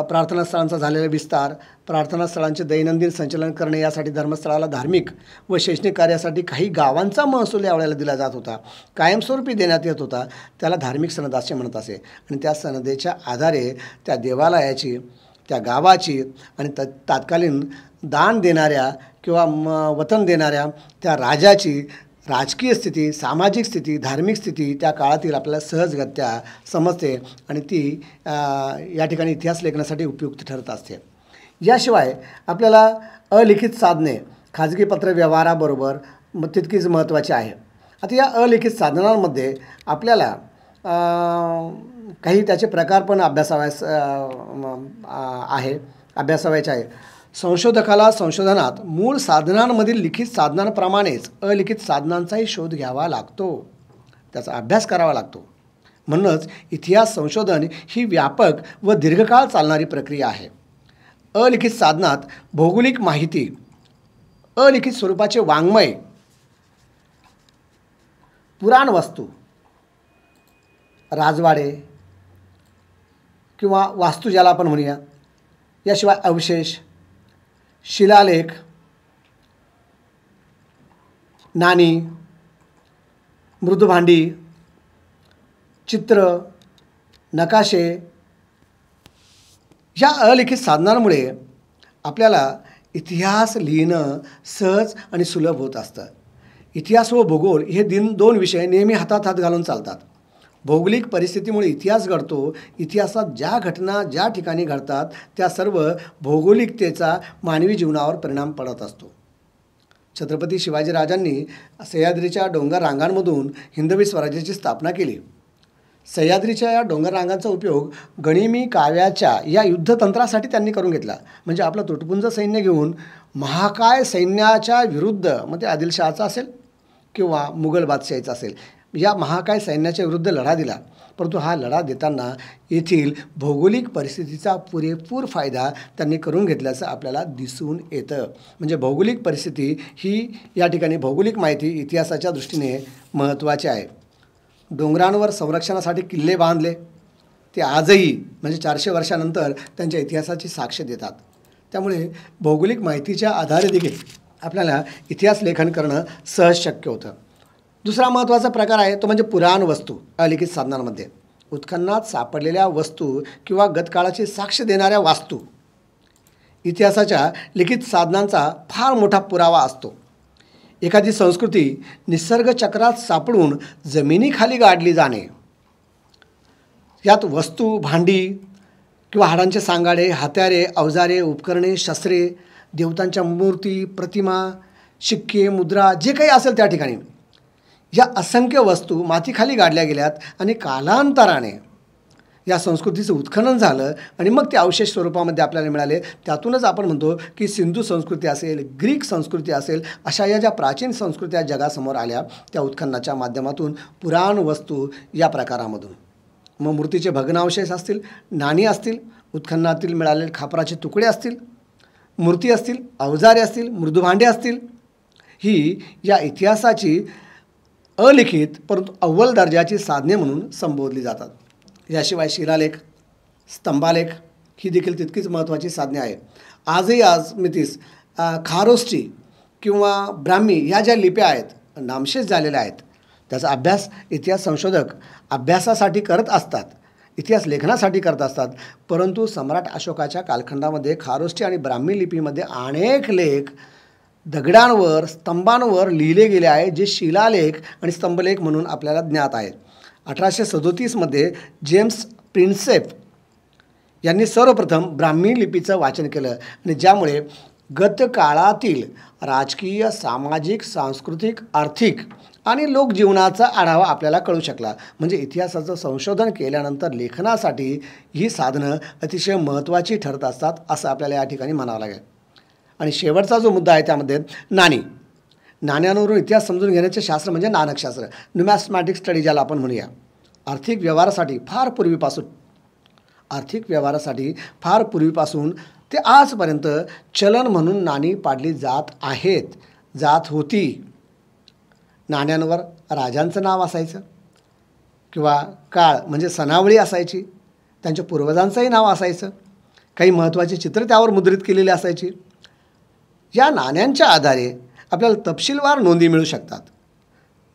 प्रार्थनास्थळांचा झालेला विस्तार, प्रार्थनास्थळांचे दैनंदिन संचलन करणे, यासाठी धर्मस्थळाला धार्मिक व शैक्षणिक कार्यासाठी काही गावांचा महसूल यावेळेला दिला जात होता, कायमस्वरूपी देण्यात येत होता, त्याला धार्मिक सनद असे म्हणत असे. आणि त्या सनदेच्या आधारे त्या देवालयाची, त्या गावाची आणि तात्कालीन दान देणाऱ्या किंवा वतन देणाऱ्या त्या राजाची राजकीय स्थिती, सामाजिक स्थिती, धार्मिक स्थिती त्या काळातील आपल्याला सहजगत्या समजते आणि ती या ठिकाणी इतिहास लेखनासाठी उपयुक्त ठरत असते. याशिवाय आपल्याला अलिखित साधने खाजगी पत्र व्यवहाराबरोबर तितकीच महत्त्वाची आहे. आता या अलिखित साधनांमध्ये आपल्याला काही त्याचे प्रकार पण अभ्यासावायचे आहे. संशोधकाला संशोधनात मूळ साधनांमधील लिखित साधनांप्रमाणेच अलिखित साधनांचाही शोध घ्यावा लागतो, त्याचा अभ्यास करावा लागतो. म्हणूनच इतिहास संशोधन ही व्यापक व दीर्घकाळ चालणारी प्रक्रिया आहे. अलिखित साधनात भौगोलिक माहिती, अलिखित स्वरूपाचे वाङ्मय, पुराणवस्तू, राजवाडे किंवा वास्तू ज्याला आपण म्हणूया, याशिवाय अवशेष, शिलालेख, नाणी, मृदुभांडी, चित्र, नकाशे या अलिखित साधनांमुळे आपल्याला इतिहास लिहिणं सहज आणि सुलभ होत असतं. इतिहास व भूगोल हे दोन विषय नेहमी हातात हात घालून चालतात. भौगोलिक परिस्थितीमुळे इतिहास घडतो. इतिहासात ज्या घटना ज्या ठिकाणी घडतात त्या सर्व भौगोलिकतेचा मानवी जीवनावर परिणाम पडत असतो. छत्रपती शिवाजीराजांनी सह्याद्रीच्या डोंगर रांगांमधून हिंदवी स्वराज्याची स्थापना केली. सह्याद्रीच्या या डोंगर रांगांचा उपयोग गनिमी काव्याच्या या युद्धतंत्रासाठी त्यांनी करून घेतला. म्हणजे आपलं तुटपुंज सैन्य घेऊन महाकाय सैन्याच्या विरुद्ध, मग ते आदिलशहाचा असेल किंवा मुघल बादशाहीचा असेल, या महाकाय सैन्याच्या विरुद्ध लढा दिला. परंतु हा लढा देताना येथील भौगोलिक परिस्थितीचा पुरेपूर फायदा त्यांनी करून घेतल्याचं आपल्याला दिसून येतं. म्हणजे भौगोलिक परिस्थिती ही या ठिकाणी भौगोलिक माहिती इतिहासाच्या दृष्टीने महत्त्वाची आहे. डोंगरांवर संरक्षणासाठी किल्ले बांधले, ते आजही म्हणजे 400 वर्षानंतर त्यांच्या इतिहासाची साक्ष देतात. त्यामुळे भौगोलिक माहितीच्या आधारे देखील आपल्याला इतिहास लेखन करणं सहज शक्य होतं. दुसरा महत्त्वाचा प्रकार आहे तो म्हणजे पुराण वस्तू. अलिखित साधनांमध्ये उत्खननात सापडलेल्या वस्तू किंवा गतकाळाची साक्ष देणाऱ्या वास्तू इतिहासाच्या लिखित साधनांचा फार मोठा पुरावा असतो. एखादी संस्कृती निसर्ग चक्रात सापडून जमिनीखाली गाडली जाणे, यात वस्तू, भांडी किंवा हाडांचे सांगाडे, हत्यारे, अवजारे, उपकरणे, शस्त्रे, देवतांच्या मूर्ती, प्रतिमा, शिक्के, मुद्रा जे काही असेल त्या ठिकाणी या असंख्य वस्तू मातीखाली गाडल्या गेल्यात आणि कालांतराने या संस्कृतीचं उत्खनन झालं आणि मग ते अवशेष स्वरूपामध्ये आपल्याला मिळाले. त्यातूनच आपण म्हणतो की सिंधू संस्कृती असेल, ग्रीक संस्कृती असेल, अशा या ज्या प्राचीन संस्कृत्या जगासमोर आल्या त्या उत्खननाच्या माध्यमातून, पुराण वस्तू या प्रकारामधून. मग मूर्तीचे भग्नावशेष असतील, नाणी असतील, उत्खननातील मिळालेले खापराचे तुकडे असतील, मूर्ती असतील, अवजारे असतील, मृदुभांडे असतील, ही या इतिहासाची अलिखित परंतु अव्वल दर्जाची साधने म्हणून संबोधली जातात. याशिवाय शिलालेख, स्तंभालेख ही देखील तितकीच महत्त्वाची साधने आहे. आजही मितीस खारोष्टी किंवा ब्राह्मी ह्या ज्या लिप्या आहेत, नामशेष झालेल्या आहेत, त्याचा अभ्यास इतिहास संशोधक अभ्यासासाठी करत असतात, इतिहास लेखनासाठी करत असतात. परंतु सम्राट अशोकाच्या कालखंडामध्ये खारोष्टी आणि ब्राह्मी लिपीमध्ये अनेक लेख दगडांवर, स्तंभांवर लिहिले गेले आहे, जे शिलालेख आणि स्तंभलेख म्हणून आपल्याला ज्ञात आहेत. 1837मध्ये जेम्स प्रिन्सेप यांनी सर्वप्रथम ब्राह्मी लिपीचं वाचन केलं आणि ज्यामुळे गतकाळातील राजकीय, सामाजिक, सांस्कृतिक, आर्थिक आणि लोकजीवनाचा आढावा आपल्याला कळू शकला. म्हणजे इतिहासाचं संशोधन केल्यानंतर लेखनासाठी ही साधनं अतिशय महत्त्वाची ठरत असतात, असं आपल्याला या ठिकाणी म्हणावं लागेल. आणि शेवटचा जो मुद्दा आहे त्यामध्ये नाणी. नाण्यांवरून इतिहास समजून घेण्याचे शास्त्र म्हणजे नाणकशास्त्र, न्यूमॅस्मॅटिक स्टडी ज्याला आपण म्हणूया. आर्थिक व्यवहारासाठी फार पूर्वीपासून ते आजपर्यंत चलन म्हणून नाणी पाडली जात होती. नाण्यांवर राजांचं नाव असायचं किंवा काळ म्हणजे सनावळी असायची, त्यांच्या पूर्वजांचंही नाव असायचं, काही महत्त्वाची चित्र त्यावर मुद्रित केलेली असायची. या नाण्यांच्या आधारे आपल्याला तपशीलवार नोंदी मिळू शकतात.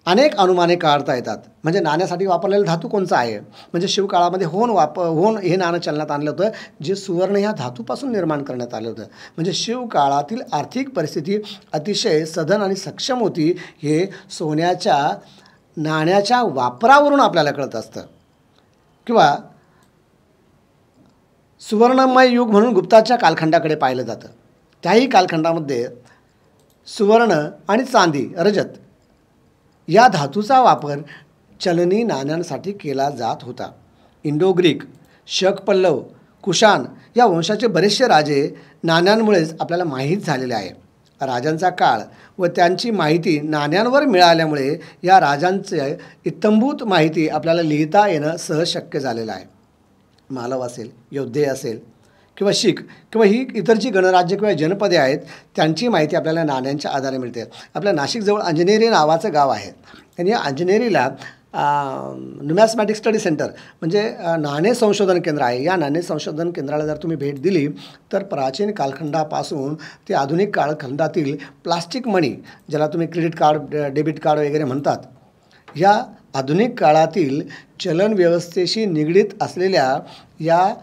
अनेक अनुमाने काढता येतात. म्हणजे नाण्यासाठी वापरलेला धातू कोणचा आहे, म्हणजे शिवकाळामध्ये होन हे नाणं चलनात आणलं होतं, जे सुवर्ण ह्या धातूपासून निर्माण करण्यात आलं होतं. म्हणजे शिवकाळातील आर्थिक परिस्थिती अतिशय सधन आणि सक्षम होती, हे सोन्याच्या नाण्याच्या वापरावरून आपल्याला कळत असतं. किंवा सुवर्णमय युग म्हणून गुप्ताच्या कालखंडाकडे पाहिलं जातं. त्याही कालखंडामध्ये सुवर्ण आणि चांदी, रजत या धातूचा वापर चलनी नाण्यांसाठी केला जात होता. इंडो ग्रीक, शक पल्लव, कुशाण या वंशाचे बरेचसे राजे नाण्यांमुळेच आपल्याला माहीत झालेले आहे. राजांचा काळ व त्यांची माहिती नाण्यांवर मिळाल्यामुळे या राजांचे इत्थंभूत माहिती आपल्याला लिहिता येणं सहज शक्य झालेलं आहे. मालव असेल, योद्धे असेल किंवा शीख किंवा ही इतर जी गणराज्य किंवा जनपदे आहेत, त्यांची माहिती आपल्याला नाण्यांच्या आधारे मिळते. आपल्या नाशिकजवळ अंजनेरी नावाचं गाव आहे आणि या अंजनेरीला न्यूमॅस्मॅटिक स्टडी सेंटर म्हणजे नाणे संशोधन केंद्र आहे. या नाणे संशोधन केंद्राला जर तुम्ही भेट दिली तर प्राचीन कालखंडापासून ते आधुनिक कालखंडातील प्लास्टिक मनी, ज्याला तुम्ही क्रेडिट कार्ड, डेबिट कार्ड वगैरे म्हणतात, या आधुनिक काळातील चलन व्यवस्थेशी निगडीत असलेल्या या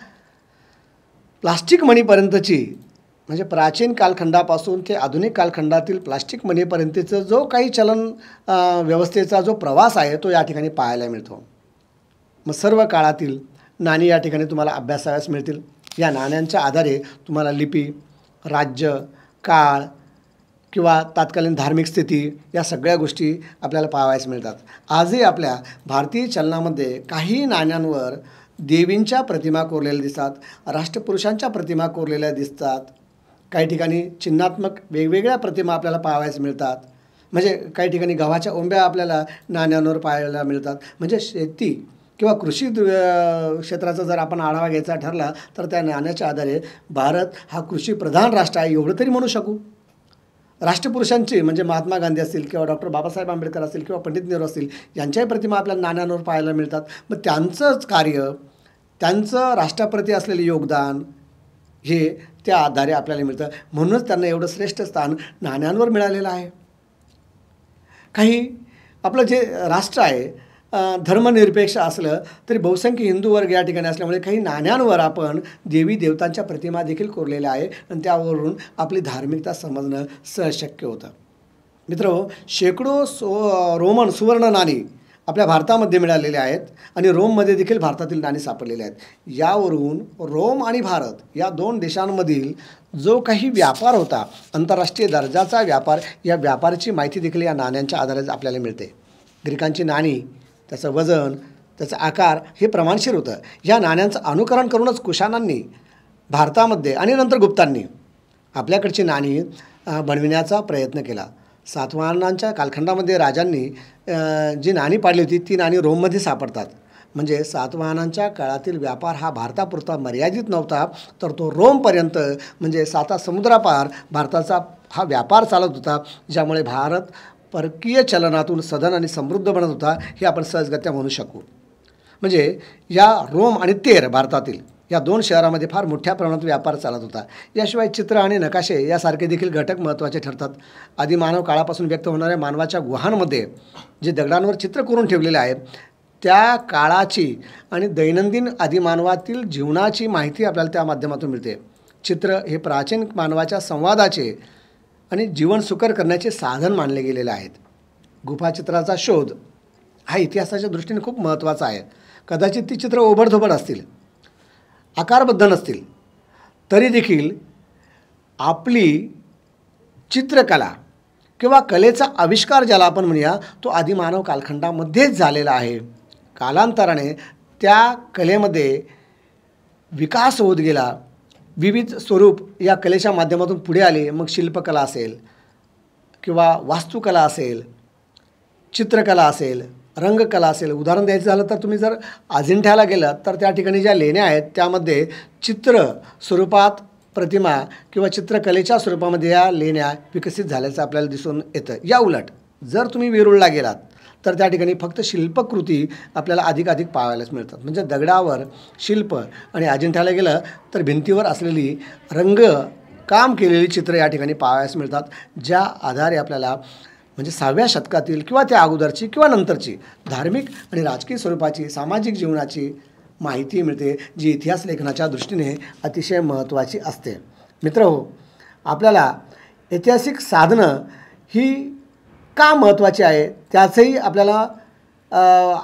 प्लास्टिक मनीपर्यंतची, म्हणजे प्राचीन कालखंडापासून ते आधुनिक कालखंडातील प्लास्टिक मनीपर्यंतचं जो काही चलन व्यवस्थेचा जो प्रवास आहे तो या ठिकाणी पाहायला मिळतो. मग सर्व काळातील नाणी या ठिकाणी तुम्हाला अभ्यासाव्यास मिळतील. या नाण्यांच्या आधारे तुम्हाला लिपी, राज्य, काळ किंवा तत्कालीन धार्मिक स्थिती या सगळ्या गोष्टी आपल्याला पाहावयास मिळतात. आजही आपल्या भारतीय चलनामध्ये काही नाण्यांवर देवींच्या प्रतिमा कोरलेल्या दिसतात, राष्ट्रपुरुषांच्या प्रतिमा कोरलेल्या दिसतात, काही ठिकाणी चिन्हात्मक वेगवेगळ्या प्रतिमा आपल्याला पाहावयास मिळतात. म्हणजे काही ठिकाणी गव्हाच्या ओंब्या आपल्याला नाण्यांवर पाहायला मिळतात. म्हणजे शेती किंवा कृषी क्षेत्राचा जर आपण आढावा घ्यायचा ठरला तर त्या नाण्याच्या आधारे भारत हा कृषीप्रधान राष्ट्र आहे एवढं तरी म्हणू शकू. राष्ट्रपुरुषांची म्हणजे महात्मा गांधी असतील किंवा डॉक्टर बाबासाहेब आंबेडकर असतील किंवा पंडित नेहरू असतील, यांच्याही प्रतिमा आपल्याला नाण्यांवर पाहायला मिळतात. मग त्यांचंच कार्य, त्यांचं राष्ट्राप्रती असलेले योगदान हे त्या आधारे आपल्याला मिळतं. म्हणूनच त्यांना एवढं श्रेष्ठ स्थान नाण्यांवर मिळालेलं आहे. काही आपलं जे राष्ट्र आहे धर्मनिरपेक्ष असलं तरी बहुसंख्य हिंदू वर्ग या ठिकाणी असल्यामुळे काही नाण्यांवर आपण देवी देवतांच्या प्रतिमा देखील कोरलेल्या आहे आणि त्यावरून आपली धार्मिकता समजणं सहज शक्य होतं. मित्रहो, शेकडो रोमन सुवर्ण नाणी आपल्या भारतामध्ये मिळालेले आहेत आणि रोममध्ये देखील भारतातील नाणी सापडलेले आहेत. यावरून रोम आणि भारत या दोन देशांमधील जो काही व्यापार होता, आंतरराष्ट्रीय दर्जाचा व्यापार, या व्यापाराची माहिती देखील या नाण्यांच्या आधारे आपल्याला मिळते. ग्रीकांची नाणी, त्याचं वजन, त्याचा आकार हे प्रमाणशीर होतं. या नाण्यांचं अनुकरण करूनच कुशाणांनी भारतामध्ये आणि नंतर गुप्तांनी आपल्याकडची नाणी बनविण्याचा प्रयत्न केला. सातवाहनांच्या कालखंडामध्ये राजांनी जी नाणी पाडली होती ती नाणी रोममध्ये सापडतात. म्हणजे सातवाहनांच्या काळातील व्यापार हा भारतापुरता मर्यादित नव्हता, तर तो रोमपर्यंत म्हणजे साता समुद्रापार भारताचा हा व्यापार चालत होता, ज्यामुळे भारत परकीय चलनातून सधन आणि समृद्ध बनत होता हे आपण सहजगत्या म्हणू शकू. म्हणजे या रोम आणि तेर भारतातील या 2 शहरामध्ये फार मोठ्या प्रमाणात व्यापार चालत होता. याशिवाय चित्र आणि नकाशे यासारखे देखील घटक महत्त्वाचे ठरतात. आदिमानव काळापासून व्यक्त होणाऱ्या मानवाच्या गुहांमध्ये जे दगडांवर चित्र करून ठेवलेले आहे त्या काळाची आणि दैनंदिन आदिमानवातील जीवनाची माहिती आपल्याला त्या माध्यमातून मिळते. चित्र हे प्राचीन मानवाच्या संवादाचे आणि जीवन सुकर करण्याचे साधन मानले गेलेले आहेत. गुफाचित्राचा शोध हा इतिहासाच्या दृष्टीने खूप महत्त्वाचा आहे. कदाचित ती चित्र ओबडधोबड असतील, आकारबद्ध नसतील, तरी देखील आपली चित्रकला किंवा कलेचा आविष्कार ज्याला आपण म्हणूया तो आदिमानव कालखंडामध्येच झालेला आहे. कालांतराने त्या कलेमध्ये विकास होत गेला. विविध स्वरूप या कलेच्या माध्यमातून पुढे आले. मग शिल्पकला असेल किंवा वास्तुकला असेल, चित्रकला असेल, रंगकला असेल. उदाहरण द्यायचं झालं तर तुम्ही जर अजिंठ्याला गेलात तर त्या ठिकाणी ज्या लेण्या आहेत त्यामध्ये चित्र स्वरूपात प्रतिमा किंवा चित्रकलेच्या स्वरूपामध्ये या लेण्या विकसित झाल्याचं आपल्याला दिसून येतं. या उलट जर तुम्ही वेरूळला गेलात तर त्या ठिकाणी फक्त शिल्पकृती आपल्याला अधिकाधिक पाहायलाच मिळतात. म्हणजे दगडावर शिल्प आणि अजिंठ्याला गेलं तर भिंतीवर असलेली काम केलेली चित्र या ठिकाणी पाहायला मिळतात, ज्या आधारे आपल्याला म्हणजे 6व्या शतकातील किंवा त्या अगोदरची किंवा नंतरची धार्मिक आणि राजकीय स्वरूपाची सामाजिक जीवनाची माहिती मिळते, जी इतिहास लेखनाच्या दृष्टीने अतिशय महत्त्वाची असते. मित्रहो, आपल्याला ऐतिहासिक साधनं ही का महत्त्वाची आहे त्याचंही आपल्याला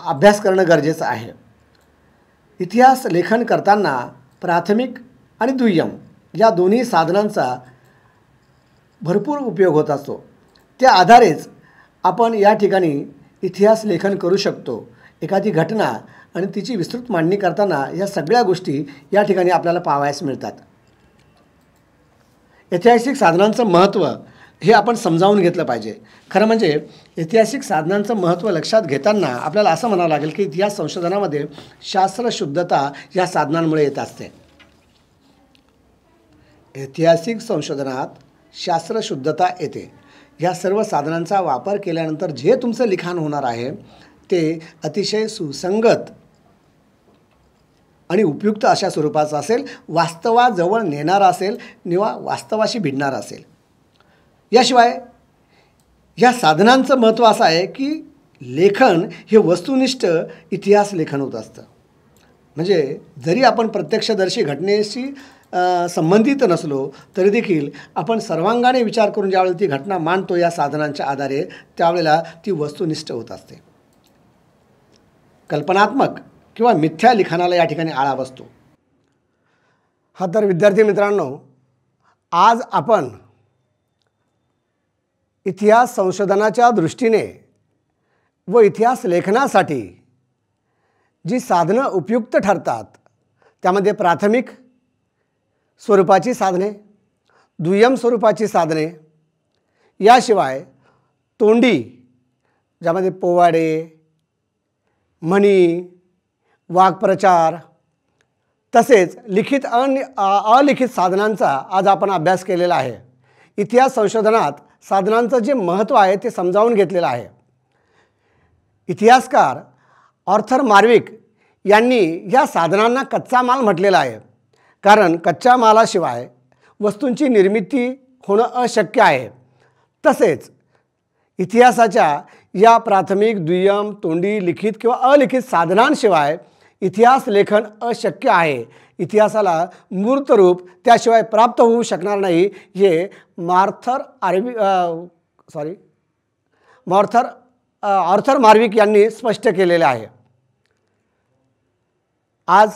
अभ्यास करणं गरजेचं आहे. इतिहास लेखन करताना प्राथमिक आणि दुय्यम या दोन्ही साधनांचा भरपूर उपयोग होत असतो. त्या आधारेच आपण या ठिकाणी इतिहास लेखन करू शकतो. एखादी घटना आणि तिची विस्तृत मांडणी करताना या सगळ्या गोष्टी या ठिकाणी आपल्याला पाहावयास मिळतात. ऐतिहासिक साधनांचं महत्त्व हे आपण समजावून घेतलं पाहिजे. खरं म्हणजे ऐतिहासिक साधनांचं महत्त्व लक्षात घेताना आपल्याला असं म्हणावं लागेल की इतिहास संशोधनामध्ये शास्त्रशुद्धता या साधनांमुळे येत असते. ऐतिहासिक संशोधनात शास्त्रशुद्धता येते. या सर्व साधनांचा वापर केल्यानंतर जे तुमचं लिखाण होणार आहे ते अतिशय सुसंगत आणि उपयुक्त अशा स्वरूपाचं असेल, वास्तवाजवळ नेणारा असेल किंवा वास्तवाशी भिडणारा असेल. याशिवाय या साधनांचं महत्त्व असं आहे की लेखन हे वस्तुनिष्ठ इतिहास लेखन होत असतं. म्हणजे जरी आपण प्रत्यक्षदर्शी घटनेशी संबंधित नसलो तरी देखील आपण सर्वांगाने विचार करून ज्यावेळेला ती घटना मांडतो या साधनांच्या आधारे त्यावेळेला ती वस्तुनिष्ठ होत असते. कल्पनात्मक किंवा मिथ्या लिखाणाला या ठिकाणी आळा बसतो. हा तर विद्यार्थी मित्रांनो, आज आपण इतिहास संशोधनाच्या दृष्टीने व इतिहास लेखनासाठी जी साधनं उपयुक्त ठरतात त्यामध्ये प्राथमिक स्वरूपाची साधने, दुय्यम स्वरूपाची साधने, याशिवाय तोंडी ज्यामध्ये पोवाडे, म्हणी, वाक्प्रचार तसेच लिखित आणि अलिखित साधनांचा आज आपण अभ्यास केलेला आहे. इतिहास संशोधनात साधनांचं जे महत्त्व आहे ते समजावून घेतलेलं आहे. इतिहासकार ऑर्थर मार्विक यांनी या साधनांना कच्चा माल म्हटलेला आहे, कारण कच्च्या मालाशिवाय वस्तूंची निर्मिती होणं अशक्य आहे. तसेच इतिहासाच्या या प्राथमिक, दुय्यम, तोंडी, लिखित किंवा अलिखित साधनांशिवाय इतिहास लेखन अशक्य आहे. इतिहासाला मूर्त रूप त्याशिवाय प्राप्त होऊ शकणार नाही, हे ऑर्थर मार्विक यांनी स्पष्ट केलेले आहे. आज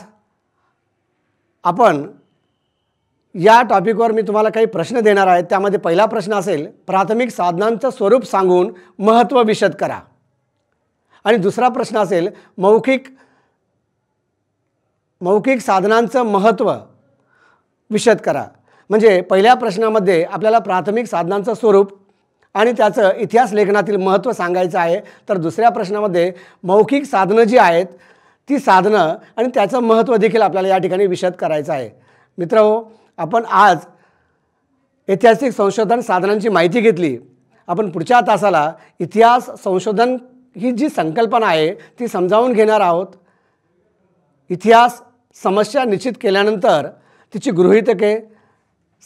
आपण या टॉपिकवर मी तुम्हाला काही प्रश्न देणार आहे. त्यामध्ये पहिला प्रश्न असेल, प्राथमिक साधनांचं स्वरूप सांगून महत्त्व विशद करा. आणि दुसरा प्रश्न असेल, मौखिक मौखिक साधनांचं महत्त्व विशद करा. म्हणजे पहिल्या प्रश्नामध्ये आपल्याला प्राथमिक साधनांचं स्वरूप आणि त्याचं इतिहास लेखनातील महत्त्व सांगायचं आहे. तर दुसऱ्या प्रश्नामध्ये मौखिक साधनं जी आहेत ती साधनं आणि त्याचं महत्त्व देखील आपल्याला या ठिकाणी विशद करायचं आहे. मित्रहो, आपण आज ऐतिहासिक संशोधन साधनांची माहिती घेतली. आपण पुढच्या तासाला इतिहास संशोधन ही जी संकल्पना आहे ती समजावून घेणार आहोत. इतिहास समस्या निश्चित केल्यानंतर तिची गृहीतके,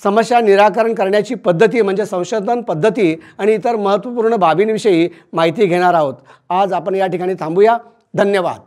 समस्या निराकरण करण्याची पद्धती म्हणजे संशोधन पद्धती आणि इतर महत्त्वपूर्ण बाबींविषयी माहिती घेणार आहोत. आज आपण या ठिकाणी थांबूया. धन्यवाद.